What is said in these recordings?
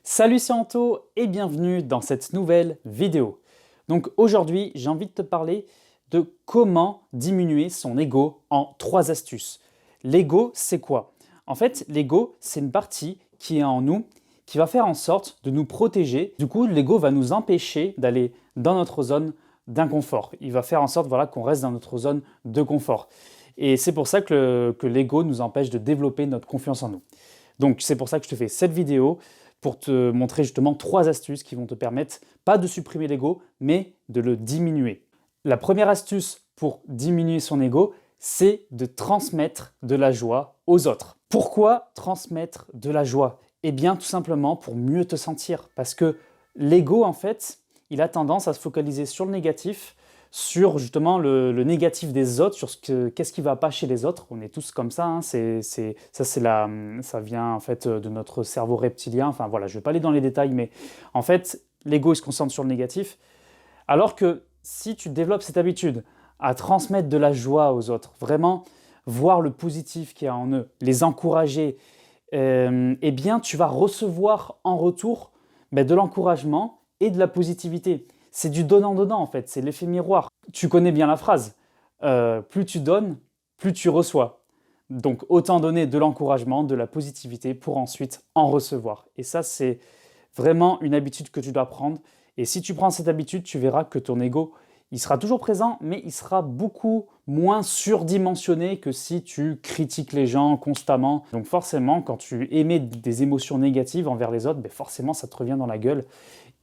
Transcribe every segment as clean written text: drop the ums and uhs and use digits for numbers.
Salut, c'est Anto et bienvenue dans cette nouvelle vidéo. Donc aujourd'hui, j'ai envie de te parler de comment diminuer son ego en 3 astuces. L'ego, c'est quoi? En fait, l'ego, c'est une partie qui est en nous qui va faire en sorte de nous protéger. Du coup, l'ego va nous empêcher d'aller dans notre zone d'inconfort. Il va faire en sorte voilà, qu'on reste dans notre zone de confort. Et c'est pour ça que l'ego nous empêche de développer notre confiance en nous. Donc c'est pour ça que je te fais cette vidéo pour te montrer justement 3 astuces qui vont te permettre pas de supprimer l'ego, mais de le diminuer. La première astuce pour diminuer son ego, c'est de transmettre de la joie aux autres. Pourquoi transmettre de la joie? Eh bien tout simplement pour mieux te sentir. Parce que l'ego en fait, il a tendance à se focaliser sur le négatif, sur justement le négatif des autres, sur qu'est-ce qui ne va pas chez les autres. On est tous comme ça, hein. Ça vient en fait de notre cerveau reptilien. Enfin voilà, je ne vais pas aller dans les détails, mais en fait, l'ego il se concentre sur le négatif. Alors que si tu développes cette habitude à transmettre de la joie aux autres, vraiment voir le positif qu'il y a en eux, les encourager, eh bien tu vas recevoir en retour de l'encouragement et de la positivité. C'est du donnant-donnant en fait, c'est l'effet miroir. Tu connais bien la phrase, plus tu donnes, plus tu reçois. Donc autant donner de l'encouragement, de la positivité pour ensuite en recevoir. Et ça, c'est vraiment une habitude que tu dois prendre. Et si tu prends cette habitude, tu verras que ton ego, il sera toujours présent, mais il sera beaucoup moins surdimensionné que si tu critiques les gens constamment. Donc forcément, quand tu émets des émotions négatives envers les autres, forcément, ça te revient dans la gueule.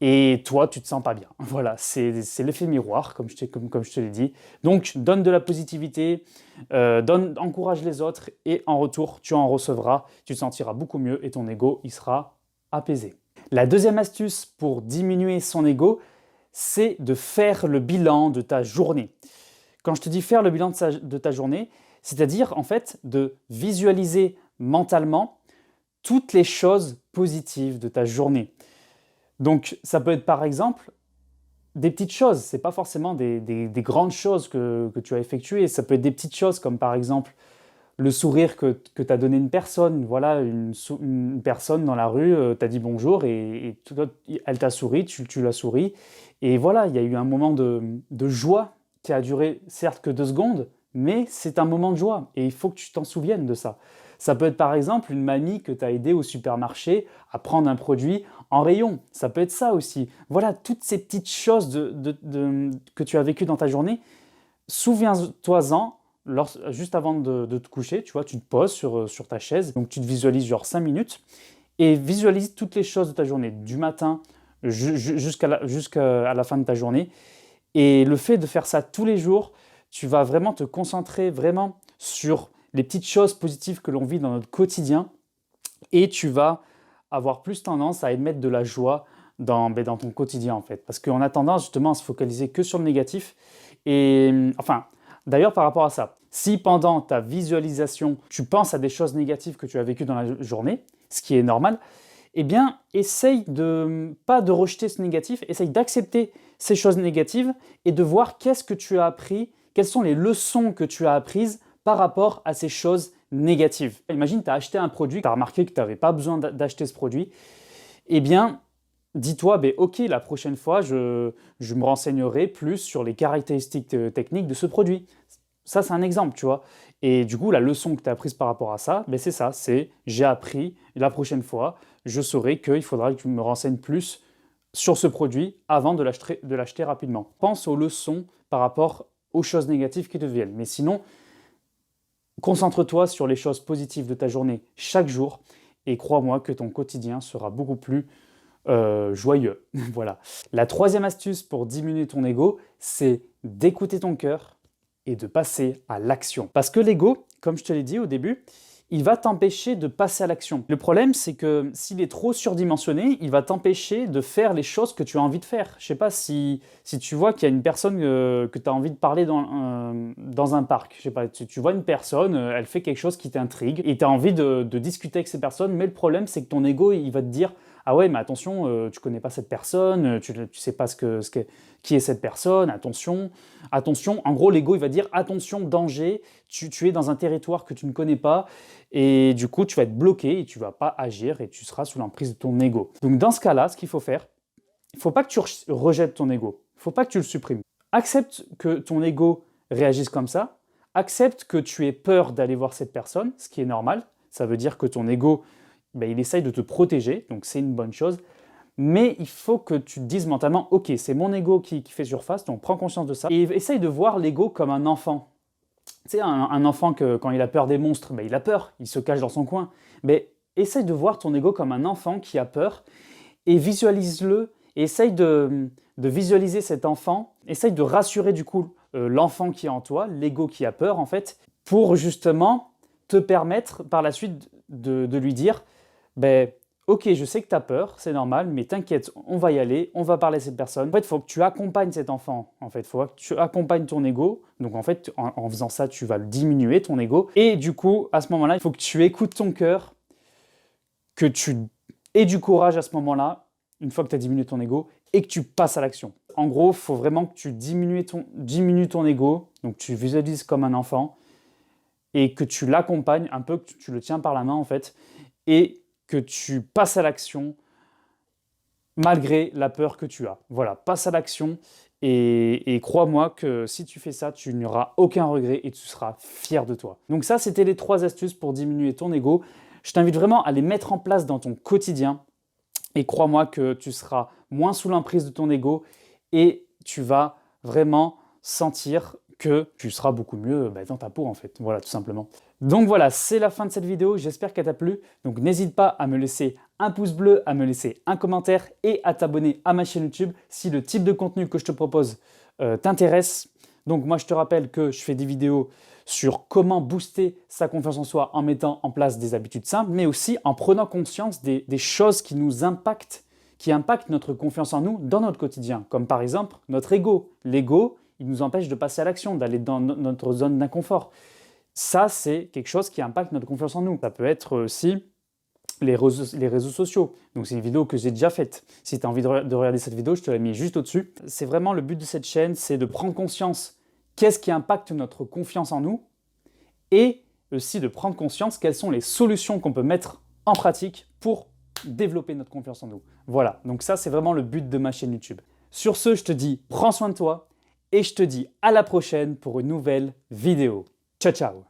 Et toi, tu te sens pas bien. Voilà, c'est l'effet miroir, comme je te l'ai dit. Donc, donne de la positivité, encourage les autres, et en retour, tu en recevras, tu te sentiras beaucoup mieux, et ton ego, il sera apaisé. La deuxième astuce pour diminuer son ego, c'est de faire le bilan de ta journée. Quand je te dis faire le bilan de ta journée, c'est-à-dire en fait de visualiser mentalement toutes les choses positives de ta journée. Donc ça peut être par exemple des petites choses, ce n'est pas forcément des grandes choses que tu as effectuées, ça peut être des petites choses comme par exemple le sourire que tu as donné une personne, voilà, une personne dans la rue t'a dit bonjour et elle t'a souri, tu l'as souri. Et voilà, il y a eu un moment de joie qui a duré certes que 2 secondes, mais c'est un moment de joie et il faut que tu t'en souviennes de ça. Ça peut être par exemple une mamie que tu as aidé au supermarché à prendre un produit en rayon. Ça peut être ça aussi. Voilà, toutes ces petites choses que tu as vécues dans ta journée, souviens-toi-en. Juste avant de te coucher, tu vois, tu te poses sur ta chaise, donc tu te visualises genre 5 minutes et visualise toutes les choses de ta journée, du matin jusqu'à la fin de ta journée. Et le fait de faire ça tous les jours, tu vas vraiment te concentrer vraiment sur les petites choses positives que l'on vit dans notre quotidien et tu vas avoir plus tendance à émettre de la joie dans ton quotidien en fait. Parce qu'on a tendance justement à se focaliser que sur le négatif. Et enfin, d'ailleurs par rapport à ça, si pendant ta visualisation, tu penses à des choses négatives que tu as vécues dans la journée, ce qui est normal, eh bien, essaye pas de rejeter ce négatif, essaye d'accepter ces choses négatives et de voir qu'est-ce que tu as appris, quelles sont les leçons que tu as apprises par rapport à ces choses négatives. Imagine, tu as acheté un produit, tu as remarqué que tu n'avais pas besoin d'acheter ce produit, eh bien, dis-toi, ok, la prochaine fois, je me renseignerai plus sur les caractéristiques techniques de ce produit. Ça, c'est un exemple, tu vois. Et du coup, la leçon que tu as apprise par rapport à ça, c'est ça, c'est j'ai appris, et la prochaine fois, je saurai qu'il faudra que je me renseigne plus sur ce produit avant de l'acheter rapidement. Pense aux leçons par rapport aux choses négatives qui te viennent. Mais sinon, concentre-toi sur les choses positives de ta journée chaque jour et crois-moi que ton quotidien sera beaucoup plus joyeux. Voilà. La troisième astuce pour diminuer ton ego, c'est d'écouter ton cœur et de passer à l'action. Parce que l'ego, comme je te l'ai dit au début, il va t'empêcher de passer à l'action. Le problème, c'est que s'il est trop surdimensionné, il va t'empêcher de faire les choses que tu as envie de faire. Je ne sais pas si tu vois qu'il y a une personne que tu as envie de parler dans un parc. Je sais pas, tu vois une personne, elle fait quelque chose qui t'intrigue et tu as envie de discuter avec ces personnes, mais le problème, c'est que ton ego, il va te dire « ah ouais, mais attention, tu connais pas cette personne, tu sais pas qui est cette personne, attention, attention. En gros, l'ego, il va dire attention, danger, tu es dans un territoire que tu ne connais pas, et du coup, tu vas être bloqué et tu vas pas agir et tu seras sous l'emprise de ton ego. Donc dans ce cas-là, ce qu'il faut faire, il faut pas que tu rejettes ton ego, il faut pas que tu le supprimes. Accepte que ton ego réagisse comme ça, accepte que tu aies peur d'aller voir cette personne, ce qui est normal. Ça veut dire que ton ego, ben, il essaye de te protéger, donc c'est une bonne chose. Mais il faut que tu te dises mentalement, ok, c'est mon ego qui fait surface, donc prends conscience de ça. Et essaye de voir l'ego comme un enfant. Tu sais, un enfant que quand il a peur des monstres, ben, il a peur, il se cache dans son coin. Mais essaye de voir ton ego comme un enfant qui a peur et visualise-le. Et essaye de visualiser cet enfant, essaye de rassurer du coup l'enfant qui est en toi, l'ego qui a peur en fait, pour justement te permettre par la suite de lui dire ben, ok, je sais que tu as peur, c'est normal, mais t'inquiète, on va y aller, on va parler à cette personne. En fait, il faut que tu accompagnes cet enfant. En fait, il faut que tu accompagnes ton ego. Donc, en fait, en faisant ça, tu vas le diminuer, ton ego. Et du coup, à ce moment-là, il faut que tu écoutes ton cœur, que tu aies du courage à ce moment-là, une fois que tu as diminué ton ego, et que tu passes à l'action. En gros, il faut vraiment que tu diminues ton ego, donc tu visualises comme un enfant, et que tu l'accompagnes un peu, que tu le tiens par la main en fait, et que tu passes à l'action malgré la peur que tu as. Voilà, passe à l'action et crois-moi que si tu fais ça, tu n'auras aucun regret et tu seras fier de toi. Donc ça, c'était les 3 astuces pour diminuer ton ego. Je t'invite vraiment à les mettre en place dans ton quotidien et crois-moi que tu seras moins sous l'emprise de ton ego et tu vas vraiment sentir que tu seras beaucoup mieux dans ta peau en fait, voilà tout simplement. Donc voilà, c'est la fin de cette vidéo, j'espère qu'elle t'a plu. Donc n'hésite pas à me laisser un pouce bleu, à me laisser un commentaire et à t'abonner à ma chaîne YouTube si le type de contenu que je te propose t'intéresse. Donc moi je te rappelle que je fais des vidéos sur comment booster sa confiance en soi en mettant en place des habitudes simples, mais aussi en prenant conscience des choses qui nous impactent, qui impactent notre confiance en nous dans notre quotidien, comme par exemple notre ego. L'ego, il nous empêche de passer à l'action, d'aller dans notre zone d'inconfort. Ça, c'est quelque chose qui impacte notre confiance en nous. Ça peut être aussi les réseaux sociaux. Donc c'est une vidéo que j'ai déjà faite. Si tu as envie de regarder cette vidéo, je te l'ai mis juste au-dessus. C'est vraiment le but de cette chaîne, c'est de prendre conscience qu'est-ce qui impacte notre confiance en nous et aussi de prendre conscience quelles sont les solutions qu'on peut mettre en pratique pour développer notre confiance en nous. Voilà, donc ça c'est vraiment le but de ma chaîne YouTube. Sur ce, je te dis prends soin de toi et je te dis à la prochaine pour une nouvelle vidéo. Ciao ciao.